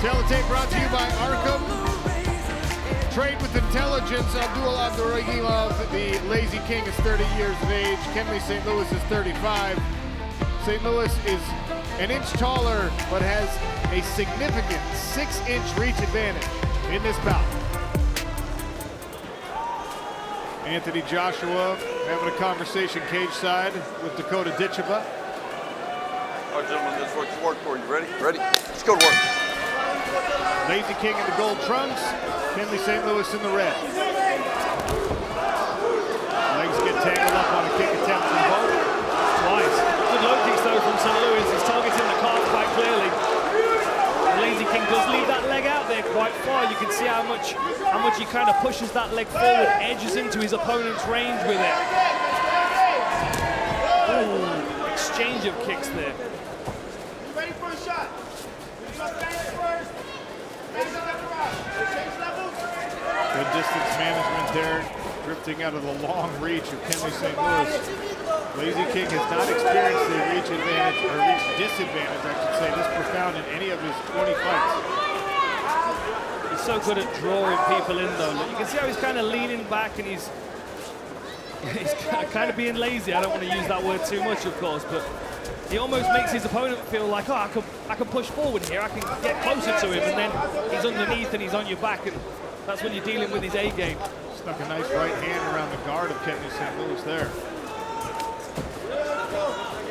Tape brought to you by Arkham. Trade with intelligence. Abdoul Abdouraguimov, the Lazy King, is 30 years of age. Kendly St. is 35. St. Louis is an inch taller, but has a significant 6-inch reach advantage in this bout. Anthony Joshua having a conversation cage side with Dakota Ditchaba. All right, gentlemen, this is work for you. Ready? Ready? Let's go to work. Lazy King in the gold trunks, Kendly St. in the red. Legs get tangled up on a kick attempt from both. Twice. Good low kicks though from St. Louis. He's targeting the calf quite clearly. The Lazy King does leave that leg out there quite far. You can see how much he kind of pushes that leg forward, edges into his opponent's range with it. Ooh, exchange of kicks there. Ready for a shot? Good distance management there, drifting out of the long reach of Kendly St. Lazy King has not experienced the reach advantage, or reach disadvantage, I should say, this profound in any of his 20 fights. He's so good at drawing people in though. Look, you can see how he's kind of leaning back and he's kind of being lazy. I don't want to use that word too much, of course, but he almost makes his opponent feel like, oh, I can push forward here, I can get closer to him, and then he's underneath and he's on your back, and that's when you're dealing with his A game. Stuck a nice right hand around the guard of Kendly St. there.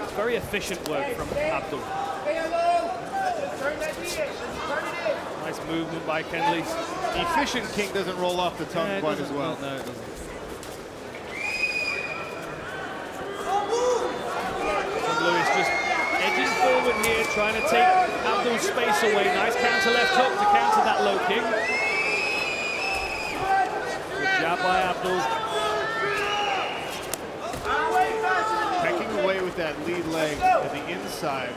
It's very efficient work from Abdul. Nice movement by Kendly. Efficient King doesn't roll off the tongue quite as well. No, it doesn't. Lewis just edging forward here, trying to take Abdul's space away. Nice counter left hook to counter that low kick. Good jab by Abdul. Pecking away with that lead leg to the inside.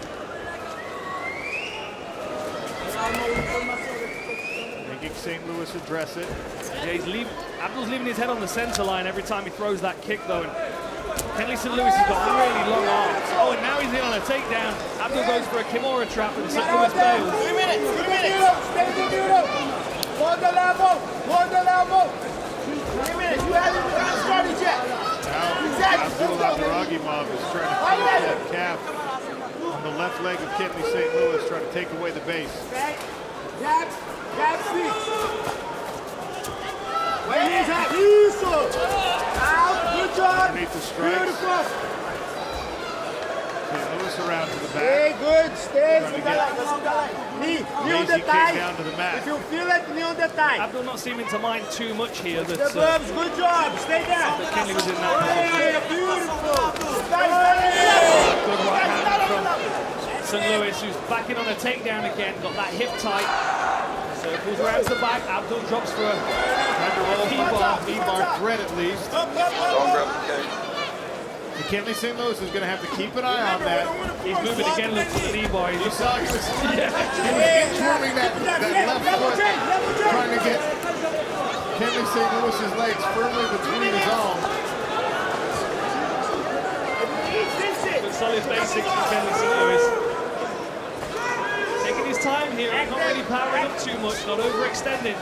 Making St. Louis address it. Yeah, Abdul's leaving his head on the center line every time he throws that kick though. And Kendly St. has got really long arms. Oh, and now he's in on a takedown. Abdul goes for a Kimura trap and St. Louis bails. 3 minutes, 3 minutes. Hold the level, hold the level. 3 minutes, you haven't started yet. Now, Abdoul Abdouraguimov is trying to keep that calf on the left leg of Kendly St. trying to take away the base. Jab, six. Where he's at, out, good job. Underneath the strikes. Beautiful. St. around to the back. Stay good, stay. Knee on the thigh. Down to the mat. If you feel it, knee on the thigh. Abdul not seeming to mind too much here. The gloves, good job. Stay there. Kendly was in that position. Beautiful. Good right hand from St. who's backing on a takedown again. Got that hip tight. Circles around the back. Abdul drops for a P-bar threat at least. Don't grab the cage. Kendly St. is going to have to keep an eye on that. He's moving again, look for the knee bar. You saw he was inchworming that left foot, trying to get Kendly St. legs firmly between his own. Good solid basics for Kendly St. Taking his time here, not really powering up too much, not overextending.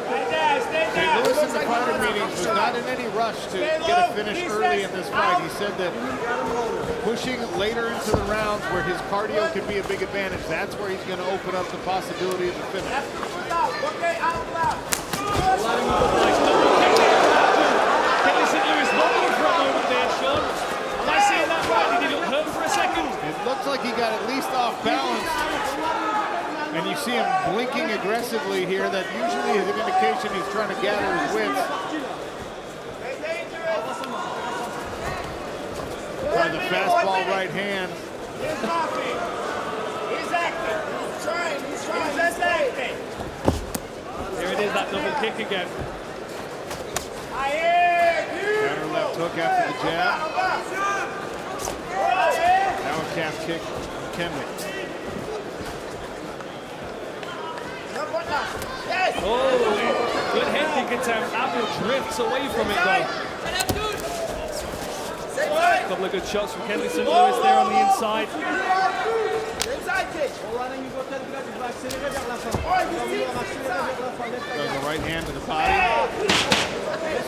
St. Louis in the fighter meetings was not in any rush to get a finish early in this fight. He said that pushing later into the rounds where his cardio can be a big advantage, that's where he's going to open up the possibility of the finish. Kendly St. wobbling for a moment there, Sean. Am I seeing that right? Did he look hurt for a second? It looks like he got at least off balance. And you see him blinking aggressively here. That usually is an indication he's trying to gather his wits. Tries a fastball right hand. He's active. He's trying. He's active. Here it is, that double kick again. Counter left hook after the jab. Now a calf kick from Kendly. Oh, good head kick attempt. Abdul drifts away from it though. A couple of good shots from Kendly St. there on the inside. Does a right hand to the body.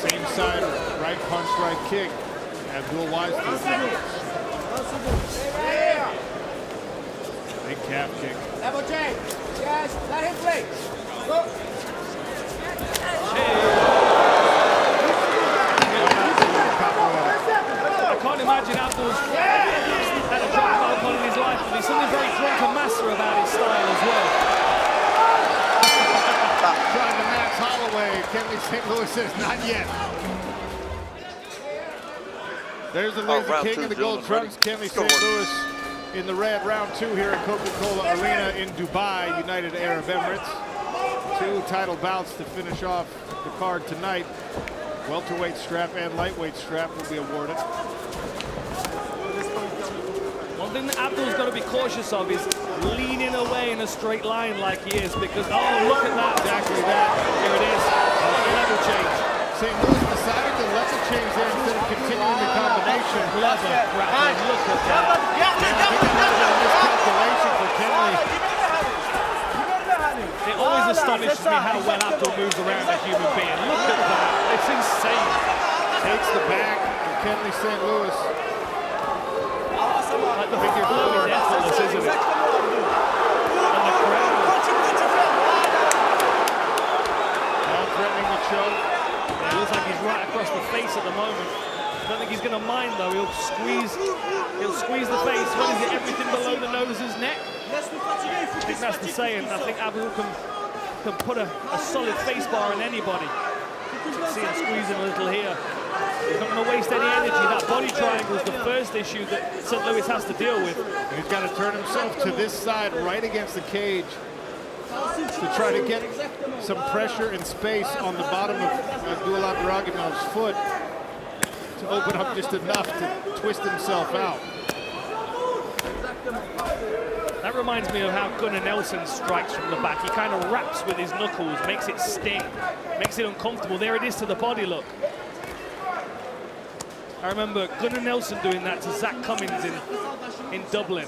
Same side, right punch, right kick. Abdoul wise to the big calf kick. Level change. Yes, let him play. Go. I can't imagine Abdoul's had a drunk alcohol in his life, but he's something very drunk and master about his style as well. Trying to Max Holloway. Kendly St. says not yet. There's the Lazy King in the gold trunks. Kendly St. in the red, round 2 here at Coca-Cola Arena in Dubai, United Arab Emirates. 2 title bouts to finish off the card tonight. Welterweight strap and lightweight strap will be awarded. One thing that Abdoul's got to be cautious of is leaning away in a straight line like he is, because, oh, look at that. Exactly that. Here it is. Level change. St. Louis decided to let the change there instead of continuing the combination. Clever grappling. Look at that. Yeah, I think that might have been a miscalculation for Kendly. It always astonishes me how well Abdoul moves around a human being. Look at that. It's insane. Takes the back of Kendly St. Like the figure four is effortless, isn't it? And the crowd. Now threatening the choke. It looks like he's right across the face at the moment. I don't think he's going to mind though. He'll squeeze the face. What is it? Everything below the nose is neck. I think that's the saying. I think Abdoul can put a solid face bar on anybody. You can see him squeezing a little here. He's not going to waste any energy. That body triangle is the first issue that St. Louis has to deal with. He's got to turn himself to this side, right against the cage, to try to get some pressure and space on the bottom of Abdoul Abdouraguimov's foot to open up just enough to twist himself out. That reminds me of how Gunnar Nelson strikes from the back. He kind of raps with his knuckles, makes it sting, makes it uncomfortable. There it is to the body, look. I remember Gunnar Nelson doing that to Zach Cummins in Dublin,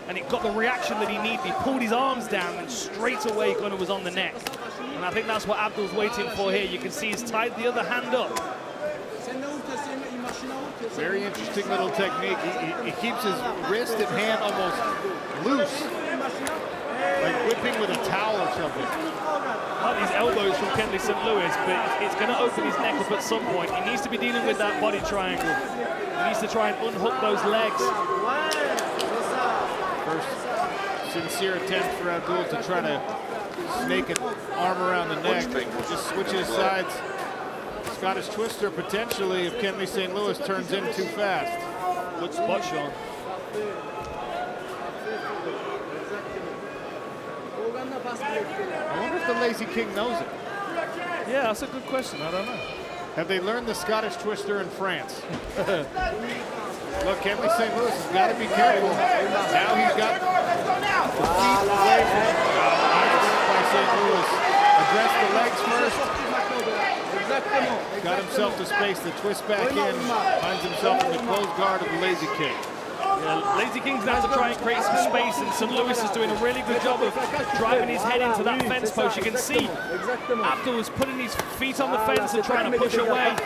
and it got the reaction that he needed. He pulled his arms down, and straight away Gunnar was on the neck. And I think that's what Abdoul's waiting for here. You can see he's tied the other hand up. Very interesting little technique. He keeps his wrist and hand almost loose, like whipping with a towel or something. Like these elbows from Kendly St. but it's going to open his neck up at some point. He needs to be dealing with that body triangle. He needs to try and unhook those legs. First sincere attempt for Abdoul to try to snake an arm around the neck. Just switches sides. Scottish twister potentially if Kendly St. turns in too fast. Good spot, Sean. I wonder if the Lazy King knows it. Yeah, that's a good question. I don't know. Have they learned the Scottish twister in France? Look, Kendly St. has got to be careful. Now he's got the feet away from by St. Address the legs first. Got himself to space the twist back in. Finds himself in the closed guard of the Lazy King. Yeah, Lazy King's now to try and create some space, and St. Louis is doing a really good job of driving his head into that fence post. You can see Abdoul is putting his feet on the fence and trying to push away.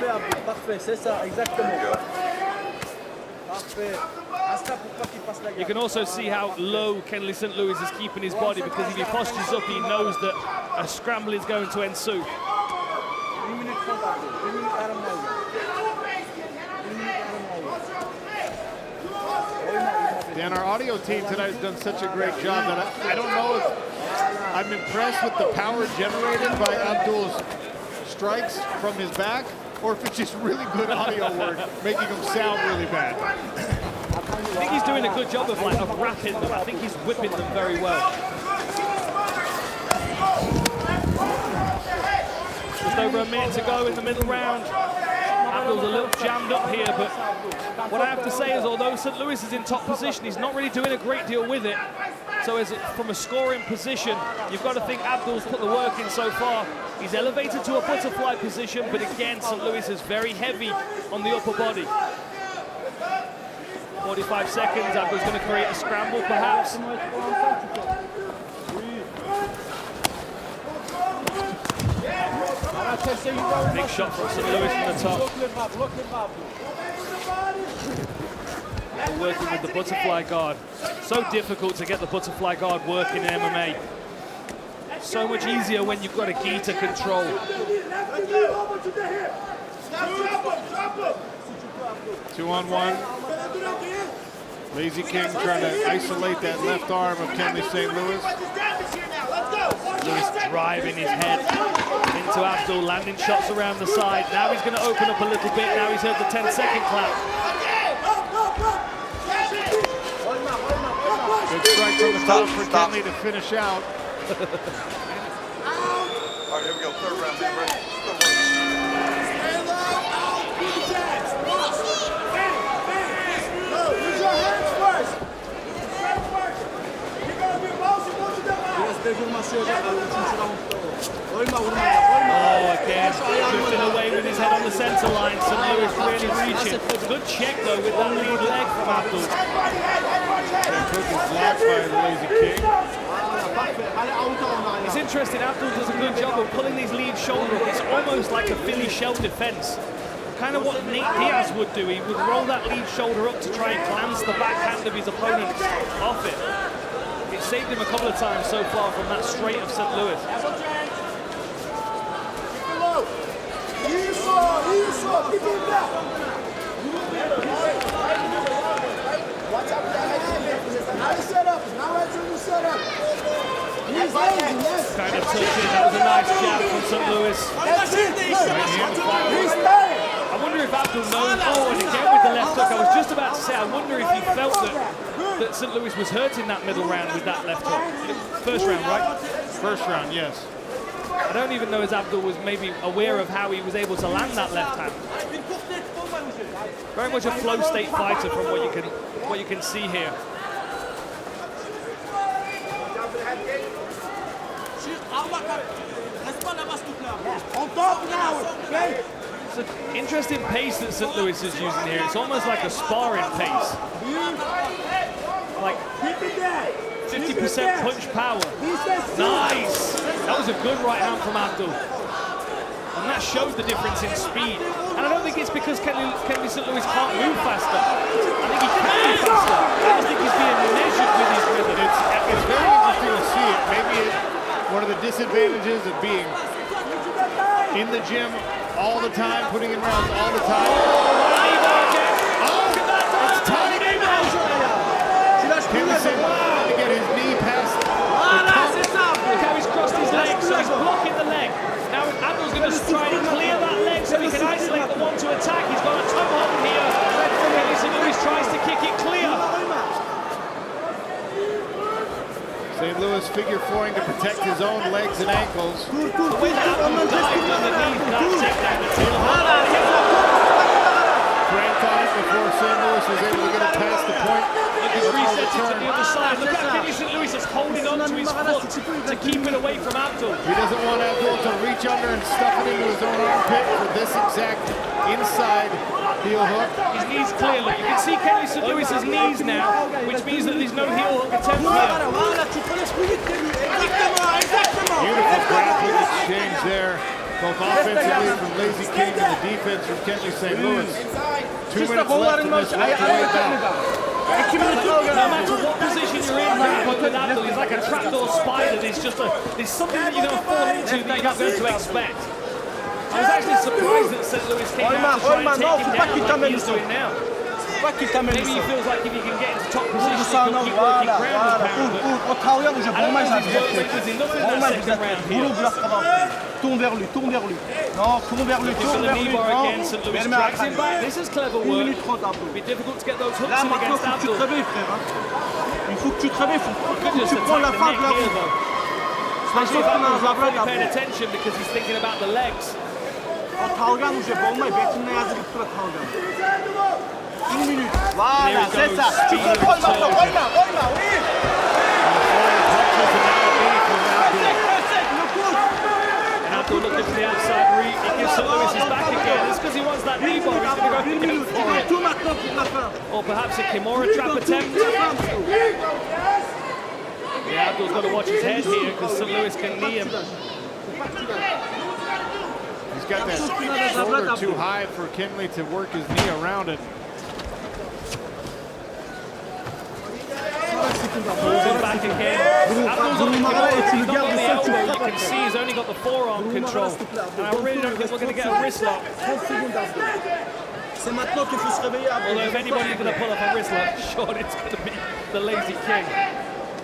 You can also see how low Kendly St. is keeping his body, because if he postures up, he knows that a scramble is going to ensue. Dan, our audio team tonight has done such a great job that I don't know if I'm impressed with the power generated by Abdoul's strikes from his back, or if it's just really good audio work, making him sound really bad. I think he's doing a good job of wrapping them. I think he's whipping them very well. Just over a minute to go in the middle round. Abdoul's a little jammed up here, but what I have to say is, although St. Louis is in top position, he's not really doing a great deal with it. So from a scoring position, you've got to think Abdoul's put the work in so far. He's elevated to a butterfly position, but again, St. Louis is very heavy on the upper body. 45 seconds, Abdoul's going to create a scramble, perhaps. Big shot from St. Louis from the top. Working with the butterfly guard. So difficult to get the butterfly guard working in MMA. So much easier when you've got a gi to control. 2-on-1. Lazy King trying to isolate that left arm of Kendly St. Louis. Lewis driving his head into Abdoul, landing shots around the side. Now he's going to open up a little bit. Now he's heard the 10-second clap. Good strike from the top for Kendly to finish out. All right, here we go. Third round, man. Ready? Let's go. Use your hands first. You're going to be emotional, go to the Oh, again, drifting away with his head on the center line. St. Louis really reaching. Good check, though, with that lead leg from Abdoul. Cook is blocked by the Lazy King. It's interesting, Abdoul does a good job of pulling these lead shoulder up. It's almost like a Philly shell defense. Kind of what Nate Diaz would do. He would roll that lead shoulder up to try and glance the backhand of his opponent off it. It saved him a couple of times so far from that straight of St. Louis. Kind of touching. That was a nice jab from St. Louis. I wonder if Abdoul knows. Oh, and again with the left hook. I was just about to say, I wonder if he felt that St. Louis was hurting that middle round with that left hook. First round, right? First round, yes. I don't even know if Abdoul was maybe aware of how he was able to land that left hand. Very much a flow state fighter from what you can see here. It's an interesting pace that St. Louis is using here. It's almost like a sparring pace. Like 50% punch power. Nice! That was a good right hand from Abdoul. And that showed the difference in speed. And I don't think it's because Kendly St. Louis can't move faster. I think he can move faster. I just think he's being measured with his rhythm. It's very interesting to see it. Maybe one of the disadvantages of being in the gym all the time, putting in rounds all the time. It's time. Kendly St. Louis trying to get his knee past the top. Look how he's crossed his leg, so he's blocking the leg. Now Abdoul's going to try and clear that leg so he can isolate the one to attack. He's got a tomahawk here. Kendly St. Louis tries to kick it clear. St. Louis figure fouring to protect his own legs and ankles. The way that Abdoul dived underneath that takedown, Grant on it before St. Louis was able to get it past the point. Look, he's reset it to the other side. Look how Kendly St. Louis is holding on to his foot to keep it away from Abdoul. He doesn't want Abdoul to reach under and stuff it into his own armpit for this exact inside heel hook. His knees clear. Look, you can see Kendly St. Louis's knees now, which means that there's no heel hook attempt here. Beautiful grappling exchange there, both offensively from Lazy King and the defense from Kendly St. Louis. 2 minutes left in this welterweight bout. No matter what position you're in, with Abdoul, he's like a trapdoor spider. There's something that you're going to fall into that you're not going to expect. I was actually surprised that St. Louis came out to try and take him down like he's doing now. Maybe he feels like if he can get into top position, he can keep working ground and pound. I don't know if his work rate was enough in that second round here. Tourne vers lui, tourne vers lui. Non, tourne vers lui, tourne vers lui. Again, St. Louis drags him back. This is clever work. It'll be difficult to get those hooks in against Abdoul. Il faut que tu te réveilles, il faut que tu prends la fin de la roue. Especially if Abdoul's not really paying attention because he's thinking about the legs. Talgan уже болмай, бетимне yazılıp тура Talgan. 1 minute. Voilà, c'est ça. Tu peux prendre maintenant, oyna, oui. Abdoul looking for the outside reach. He gives St. Louis his back again. It's because he wants that knee bar. He's going to go for it. Or perhaps a Kimura trap attempt. Yeah, Abdoul's got to watch his head here because St. Louis can knee him. He's got that shoulder too high for Kendly to work his knee around it. Pulls him back again. Abdul's on the elbow. You can see he's only got the forearm control. And I really don't think we're going to get a wrist lock. Although if anybody's going to pull off a wrist lock, sure, it's going to be the Lazy King.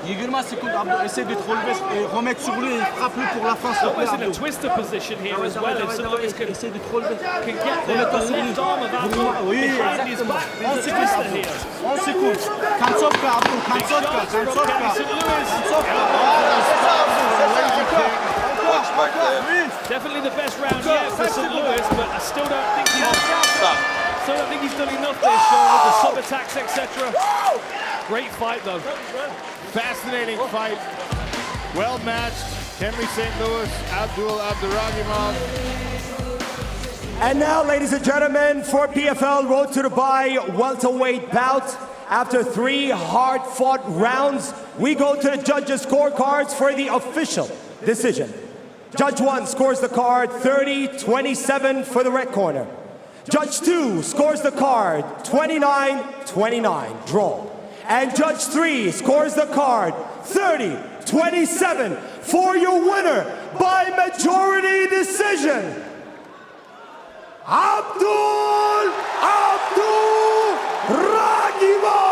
20 secondes, Abdou, essaie de te relever, remettre sur lui et frappe-le pour la fin. Almost in a twister position here as well. If St. Louis can Essaie de te relever. get the left arm of Abdul behind his back. There's a twister here. 11 secondes. Kantsovka, Abdou, Kantsovka, Kantsovka. St. Louis. Watch back there. Definitely the best round yet for St. Louis, but I still don't think he's done enough there, Sean, with the sub-attacks, etc. Great fight, though. Fascinating fight. Well matched. Kendly St. Abdoul Abdouraguimov. And now, ladies and gentlemen, for PFL Road to Dubai welterweight bout, after 3 hard-fought rounds, we go to the judges' scorecards for the official decision. Judge 1 scores the card 30-27 for the red corner. Judge 2 scores the card 29-29, draw. And Judge 3 scores the card 30-27 for your winner by majority decision, Abdoul Abdouraguimov!